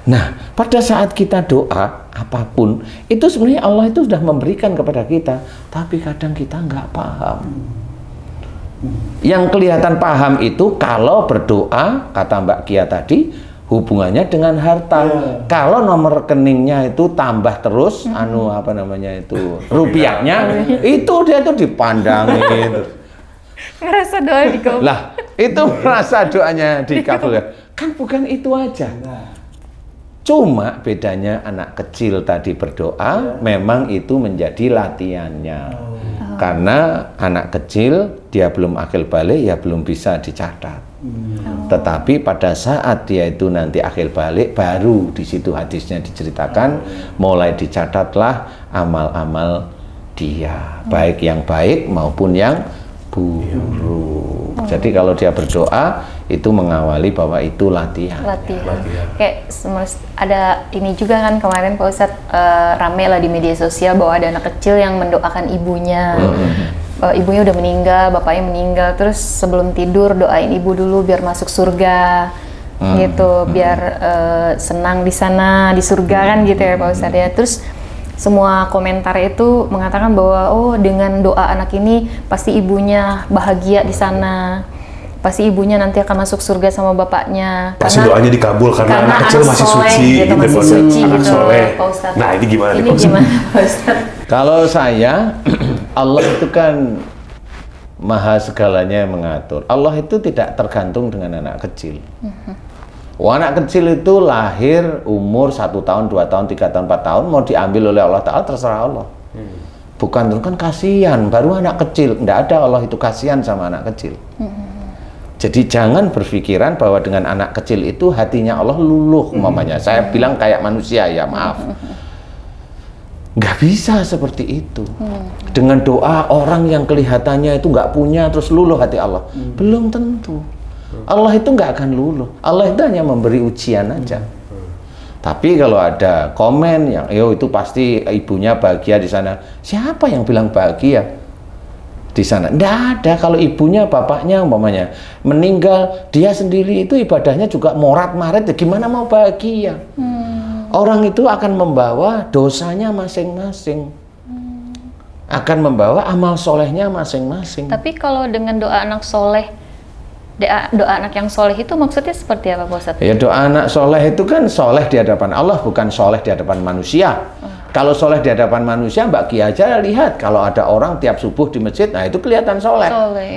Nah, pada saat kita doa apapun, itu sebenarnya Allah itu sudah memberikan kepada kita, tapi kadang kita nggak paham. Yang kelihatan paham itu kalau berdoa, kata Mbak Kia tadi, hubungannya dengan harta. Kalau nomor rekeningnya itu tambah terus, rupiahnya, itu dia tuh dipandangin. Ngerasa doa dikabul. Lah, itu merasa doanya dikabulkan. Kan bukan itu aja. Cuma bedanya anak kecil tadi berdoa, memang itu menjadi latihannya. Karena anak kecil, dia belum akil balik, ya belum bisa dicatat. Tetapi pada saat dia itu nanti akil balik, baru di situ hadisnya diceritakan, mulai dicatatlah amal-amal dia, baik yang baik maupun yang buruk. Jadi kalau dia berdoa itu mengawali bahwa itu latihan. Kayak ada ini juga kan kemarin Pak Ustadz, rame lah di media sosial bahwa ada anak kecil yang mendoakan ibunya. Ibunya udah meninggal, bapaknya meninggal, terus sebelum tidur doain ibu dulu biar masuk surga, gitu, biar senang di sana di surga kan gitu ya Pak Ustadz ya. Terus semua komentar itu mengatakan bahwa oh dengan doa anak ini pasti ibunya bahagia di sana, pasti ibunya nanti akan masuk surga sama bapaknya. Pasti doanya dikabul karena anak kecil masih suci, gitu, masih suci gitu, Pak Ustadz. Nah ini gimana nih Pak Ustadz? Kalau saya, Allah itu kan maha segalanya yang mengatur. Allah itu tidak tergantung dengan anak kecil. Anak kecil itu lahir umur 1 tahun, 2 tahun, 3 tahun, 4 tahun, mau diambil oleh Allah Ta'ala, terserah Allah. Bukan, kan kasihan, baru anak kecil. Tidak ada Allah itu kasihan sama anak kecil. Jadi jangan berpikiran bahwa dengan anak kecil itu hatinya Allah luluh, umpamanya. Saya bilang kayak manusia, ya maaf. Nggak bisa seperti itu. Dengan doa orang yang kelihatannya itu nggak punya, terus luluh hati Allah. Belum tentu. Allah itu nggak akan luluh. Allah itu hanya memberi ujian aja. Tapi kalau ada komen yang, yo itu pasti ibunya bahagia di sana. Siapa yang bilang bahagia di sana? Nggak ada. Kalau ibunya, bapaknya umpamanya meninggal, dia sendiri itu ibadahnya juga morat-marit. Ya gimana mau bahagia? Orang itu akan membawa dosanya masing-masing. Akan membawa amal solehnya masing-masing. Tapi kalau dengan doa anak soleh, doa anak yang soleh itu maksudnya seperti apa Pak Ustadz? Ya doa anak soleh itu kan soleh di hadapan Allah, bukan soleh di hadapan manusia. Kalau soleh di hadapan manusia, Mbak Ki aja lihat kalau ada orang tiap subuh di masjid, nah itu kelihatan soleh.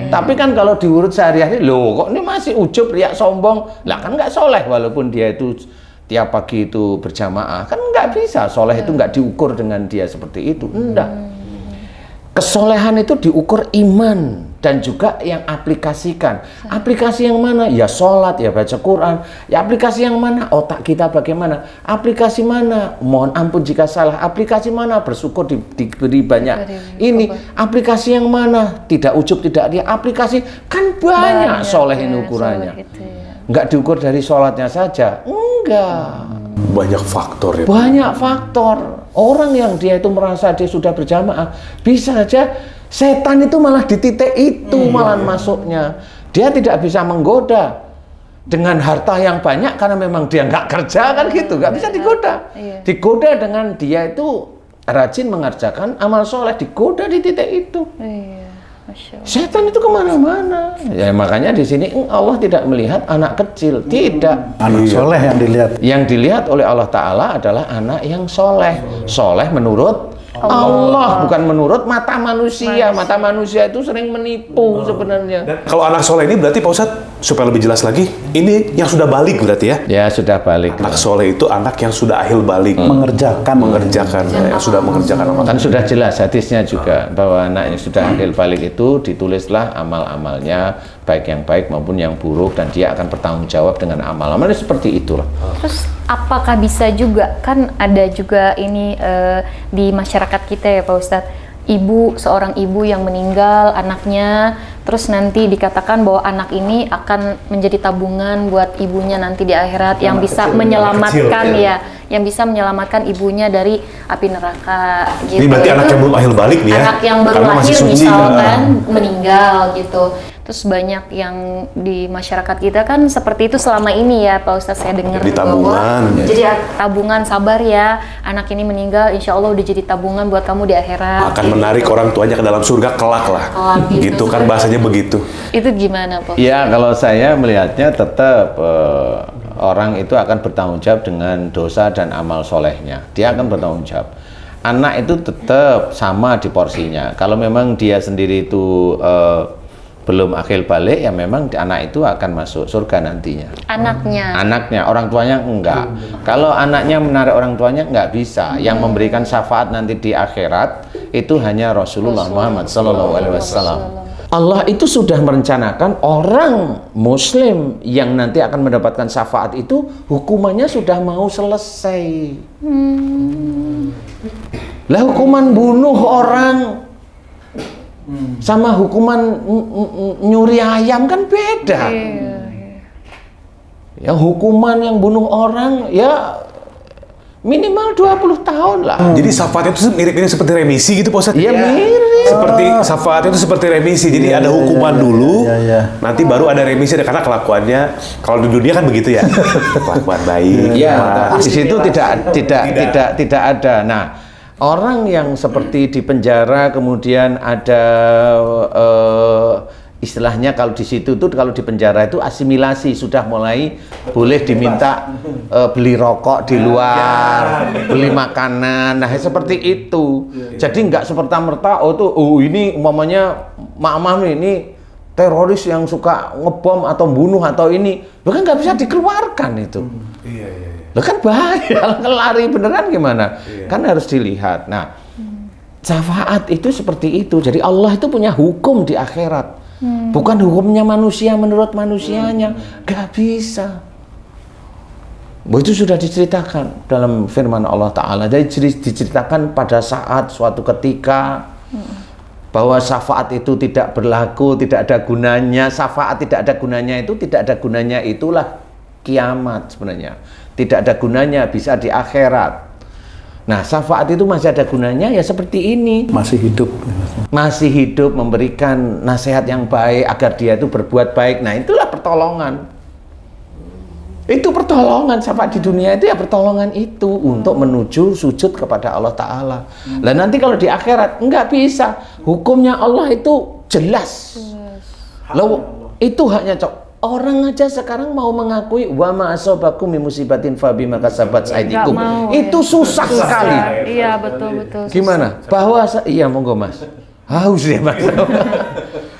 Tapi kan kalau diurut sehari-hari, loh kok ini masih ujub, riak, sombong, lah kan nggak soleh walaupun dia itu tiap pagi itu berjamaah, kan nggak bisa. Soleh itu nggak diukur dengan dia seperti itu, enggak. Kesolehan itu diukur iman dan juga yang aplikasikan. Aplikasi yang mana? Ya sholat, ya baca Quran. Ya aplikasi yang mana? Otak kita bagaimana? Aplikasi mana? Mohon ampun jika salah. Aplikasi mana? Bersyukur diberi banyak. Ini aplikasi yang mana? Tidak ujub, tidak dia. Aplikasi kan banyak soleh ini ukurannya. Nggak diukur dari sholatnya saja. Enggak. Banyak faktor ya. Banyak faktor. Orang yang dia itu merasa dia sudah berjamaah, bisa saja setan itu malah di titik itu malah masuknya. Dia tidak bisa menggoda dengan harta yang banyak karena memang dia nggak kerja kan gitu, nggak bisa digoda. Digoda dengan dia itu rajin mengerjakan amal soleh, digoda di titik itu. Iya, Masya Allah. Setan itu kemana-mana. Ya makanya di sini Allah tidak melihat anak kecil, tidak. Anak soleh yang dilihat. Yang dilihat oleh Allah Ta'ala adalah anak yang soleh. Soleh menurut Allah, bukan menurut mata manusia. Mata manusia itu sering menipu sebenarnya. Kalau anak soleh ini berarti Pak Ustadz, supaya lebih jelas lagi, ini yang sudah balik berarti ya? Ya sudah balik. Anak soleh itu anak yang sudah akhil balik. Mengerjakan, yang sudah mengerjakan amal. Kan sudah jelas hadisnya juga bahwa anak yang sudah akhil balik itu ditulislah amal-amalnya, baik yang baik maupun yang buruk, dan dia akan bertanggung jawab dengan amal-amalnya seperti itulah. Terus apakah bisa juga, kan ada juga ini di masyarakat kita ya Pak Ustadz, seorang ibu yang meninggal anaknya, terus nanti dikatakan bahwa anak ini akan menjadi tabungan buat ibunya nanti di akhirat, yang bisa menyelamatkan yang bisa menyelamatkan ibunya dari api neraka gitu. Ini berarti anak yang belum akhil balik nih ya? Anak yang baru Karena masih lahir suci. misalkan meninggal gitu. Terus banyak yang di masyarakat kita kan seperti itu selama ini ya Pak Ustadz, saya dengar Jadi bahwa tabungan. jadi tabungan, sabar ya, anak ini meninggal insya Allah udah jadi tabungan buat kamu di akhirat. Akan menarik orang tuanya ke dalam surga kelak lah. Kelak gitu. Gitu kan bahasanya begitu. Itu gimana Pak? Ya kalau saya melihatnya tetap orang itu akan bertanggung jawab dengan dosa dan amal solehnya. Dia akan bertanggung jawab. Anak itu tetap sama di porsinya. Kalau memang dia sendiri itu belum akhil balik, ya memang anak itu akan masuk surga nantinya. Anaknya, orang tuanya enggak. Kalau anaknya menarik orang tuanya enggak bisa. Yang memberikan syafaat nanti di akhirat itu hanya Rasulullah Muhammad SAW. Allah itu sudah merencanakan orang Muslim yang nanti akan mendapatkan syafaat itu hukumannya sudah mau selesai. Lah hukuman bunuh orang sama hukuman nyuri ayam kan beda. Yang hukuman yang bunuh orang ya minimal 20 tahun lah. Jadi syafaat itu mirip-mirip seperti remisi gitu Pak Ustadz? Iya mirip. Seperti syafaat itu seperti remisi. Jadi ada hukuman dulu, nanti baru ada remisi, karena kelakuannya kalau di dunia kan begitu ya. Kelakuan baik. Ya, di situ tidak ada. Nah, orang yang seperti di penjara kemudian ada istilahnya kalau di situ tuh, kalau di penjara itu asimilasi, sudah mulai boleh diminta beli rokok di luar, beli makanan, nah seperti itu. Jadi nggak semerta-merta ini umpamanya maaf nih, ini teroris yang suka ngebom atau bunuh atau ini, lo kan nggak bisa dikeluarkan itu. Lo kan bahaya, lari beneran gimana? Kan harus dilihat. Nah, syafaat itu seperti itu. Jadi Allah itu punya hukum di akhirat. Bukan hukumnya manusia menurut manusianya, gak bisa. Itu sudah diceritakan dalam firman Allah Ta'ala. Jadi diceritakan pada saat suatu ketika bahwa syafaat itu tidak berlaku, tidak ada gunanya. Syafaat tidak ada gunanya itu, tidak ada gunanya itulah kiamat sebenarnya. Tidak ada gunanya bisa di akhirat. Nah, syafaat itu masih ada gunanya ya seperti ini. Masih hidup memberikan nasihat yang baik agar dia itu berbuat baik. Nah, itulah pertolongan. Itu pertolongan, syafaat di dunia itu ya pertolongan itu untuk menuju sujud kepada Allah Ta'ala. Lah nanti kalau di akhirat enggak bisa. Hukumnya Allah itu jelas. Loh, itu haknya orang aja sekarang mau mengakui wa ma asabakum min musibatin fa bima kasabat aydikum. Itu susah sekali. Iya, betul. Gimana? Bahwa iya monggo Mas. Haus ya Mas.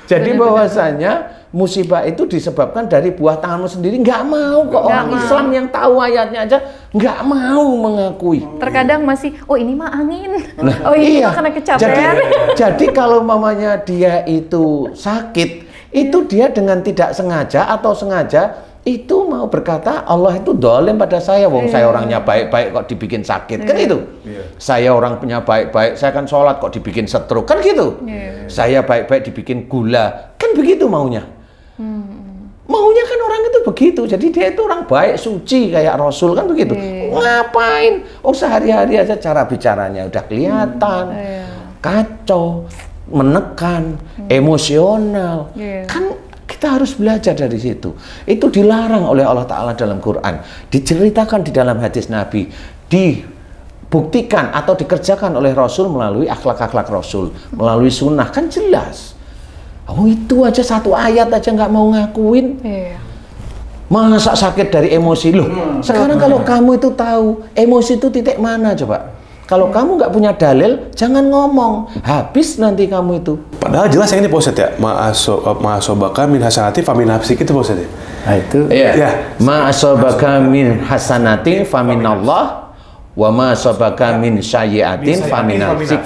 Jadi bahwasanya musibah itu disebabkan dari buah tanganmu sendiri, nggak mau kok orang Islam yang tahu ayatnya aja nggak mau mengakui. Terkadang masih, ini mah angin. Nah, ini mah karena kecapean. Jadi kalau mamanya dia itu sakit, itu dia dengan tidak sengaja atau sengaja itu mau berkata Allah itu dolim pada saya, saya orangnya baik-baik kok dibikin sakit, kan itu. Saya orangnya baik-baik, saya kan sholat kok dibikin stroke, kan gitu. Saya baik-baik dibikin gula, kan begitu maunya. Maunya kan orang itu begitu, jadi dia itu orang baik, suci kayak Rasul, kan begitu. Ngapain? Sehari-hari aja cara bicaranya udah kelihatan, kacau, menekan, emosional. Kan kita harus belajar dari situ. Itu dilarang oleh Allah Ta'ala dalam Quran, diceritakan di dalam hadis Nabi, dibuktikan atau dikerjakan oleh Rasul melalui akhlak-akhlak Rasul, melalui sunnah, kan jelas. Oh itu aja satu ayat aja nggak mau ngakuin. Iya. Masa sakit dari emosi loh. Sekarang kalau kamu itu tahu emosi itu titik mana coba. Kalau kamu nggak punya dalil, jangan ngomong. Habis nanti kamu itu. Padahal jelas yang ini Pak Ustadz ya, ma'asobaka min hasanati famin hapsik itu Pak Ustadz ya. Nah itu Iya. Ya. Ma asobaka min hasanatin faminallah wa ma asobaka min sayyiatin famin nafsik.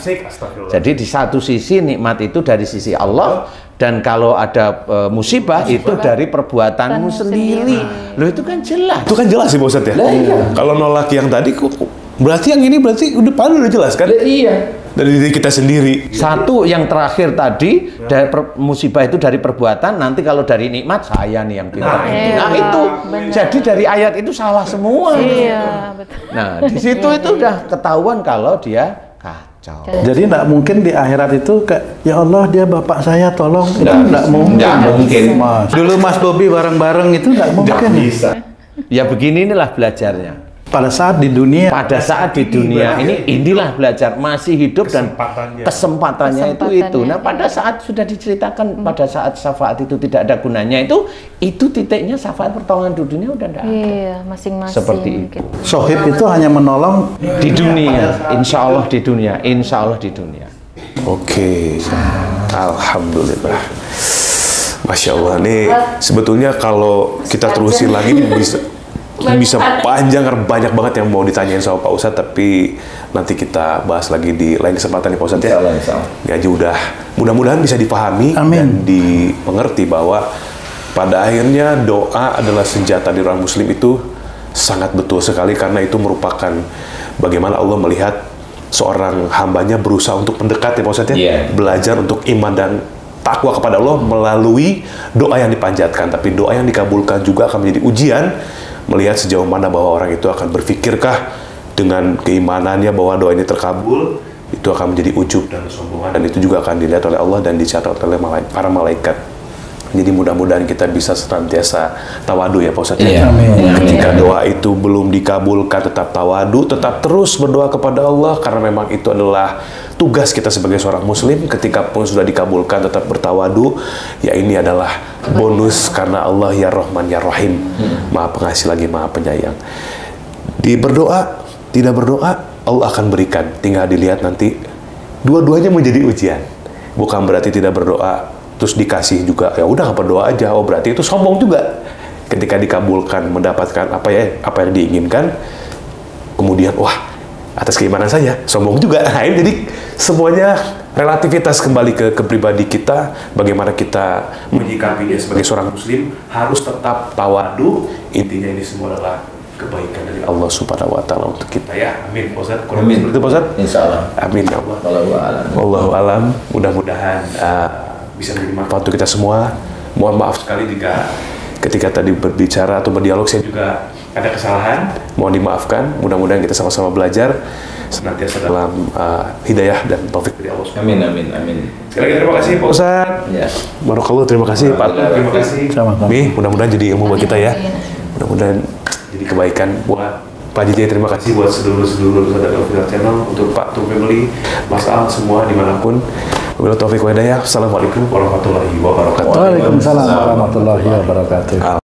Jadi di satu sisi nikmat itu dari sisi Allah, dan kalau ada musibah itu dari perbuatanmu sendiri. Loh itu kan jelas. Itu kan jelas sih Pak Ustadz ya. Kalau nolak yang tadi, berarti yang ini berarti udah jelas kan? Iya. Dari diri kita sendiri. Satu yang terakhir tadi dari musibah itu dari perbuatan, nanti kalau dari nikmat saya nih yang pintar. Nah itu jadi dari ayat itu salah semua. Iya, betul. Nah di situ itu udah ketahuan kalau dia kacau. jadi tidak mungkin di akhirat itu kayak ya Allah dia bapak saya tolong, itu tidak mungkin. Nggak mungkin. Mas. Dulu Mas Bobi bareng-bareng itu tidak mungkin. Ya begini inilah belajarnya. Pada saat di dunia Pada saat di dunia inilah belajar, masih hidup dan kesempatannya itu. Nah pada saat sudah diceritakan, pada saat syafaat itu tidak ada gunanya, itu titiknya syafaat pertolongan di dunia udah tidak ada. Iya, masing-masing. Seperti itu. sohib itu hanya menolong Di dunia, insya Allah di dunia, insya Allah di dunia. Oke. Alhamdulillah. Masya Allah, nih sebetulnya kalau kita terusin lagi ini bisa panjang, banyak banget yang mau ditanyain sama Pak Ustadz, tapi nanti kita bahas lagi di lain kesempatan nih Pak Ustadz ya. Ini aja udah, mudah-mudahan bisa dipahami dan dimengerti bahwa pada akhirnya doa adalah senjata di orang muslim itu sangat betul sekali, karena itu merupakan bagaimana Allah melihat seorang hambanya berusaha untuk mendekat ya Pak Ustadz ya, belajar untuk iman dan takwa kepada Allah melalui doa yang dipanjatkan. Tapi doa yang dikabulkan juga akan menjadi ujian, melihat sejauh mana bahwa orang itu akan berpikirkah dengan keimanannya bahwa doa ini terkabul, itu akan menjadi ujub dan kesombongan, dan itu juga akan dilihat oleh Allah dan dicatat oleh para malaikat. Jadi mudah-mudahan kita bisa senantiasa tawadu ya Pak Ustadz. Ketika doa itu belum dikabulkan, tetap tawadu, tetap terus berdoa kepada Allah, karena memang itu adalah tugas kita sebagai seorang muslim. Ketika pun sudah dikabulkan, tetap bertawadu. Ya ini adalah bonus, karena Allah ya Rahman ya Rahim, Maha Pengasih lagi Maha Penyayang. Di berdoa, tidak berdoa, Allah akan berikan. Tinggal dilihat nanti dua-duanya menjadi ujian. Bukan berarti tidak berdoa terus dikasih juga, ya udah nggak berdoa aja, oh berarti itu sombong juga. Ketika dikabulkan, mendapatkan apa yang diinginkan, kemudian wah atas keimanan saya sombong juga. Nah, jadi semuanya relativitas kembali ke pribadi kita, bagaimana kita menyikapinya sebagai seorang muslim, harus tetap tawadu. Intinya ini semua adalah kebaikan dari Allah Subhanahu wa Ta'ala untuk kita ya. Amin Pak Ustadz. Kurang seperti itu Pak Ustadz? Insyaallah. Amin ya Allah. Wallahu alam. Mudah-mudahan bisa menjadi manfaat untuk kita semua. Mohon maaf sekali jika ketika tadi berbicara atau berdialog saya juga ada kesalahan. Mohon dimaafkan. Mudah-mudahan kita sama-sama belajar senantiasa dalam hidayah dan taufik dari Allah. Amin, amin, amin. Sekali lagi terima kasih Pak Ustadz. Ya. Barakallah, terima kasih Pak. Terima kasih. Sama-sama. Nih, mudah-mudahan jadi ilmu buat kita ya. Mudah-mudahan jadi kebaikan buat Pak JJ. Terima kasih buat seluruh saudara Al-Final Channel, untuk Pak Tum Family, Mas Al, semua dimanapun. Wabillahi taufiq wa hidayah. Assalamualaikum warahmatullahi wabarakatuh. Waalaikumsalam warahmatullahi wabarakatuh.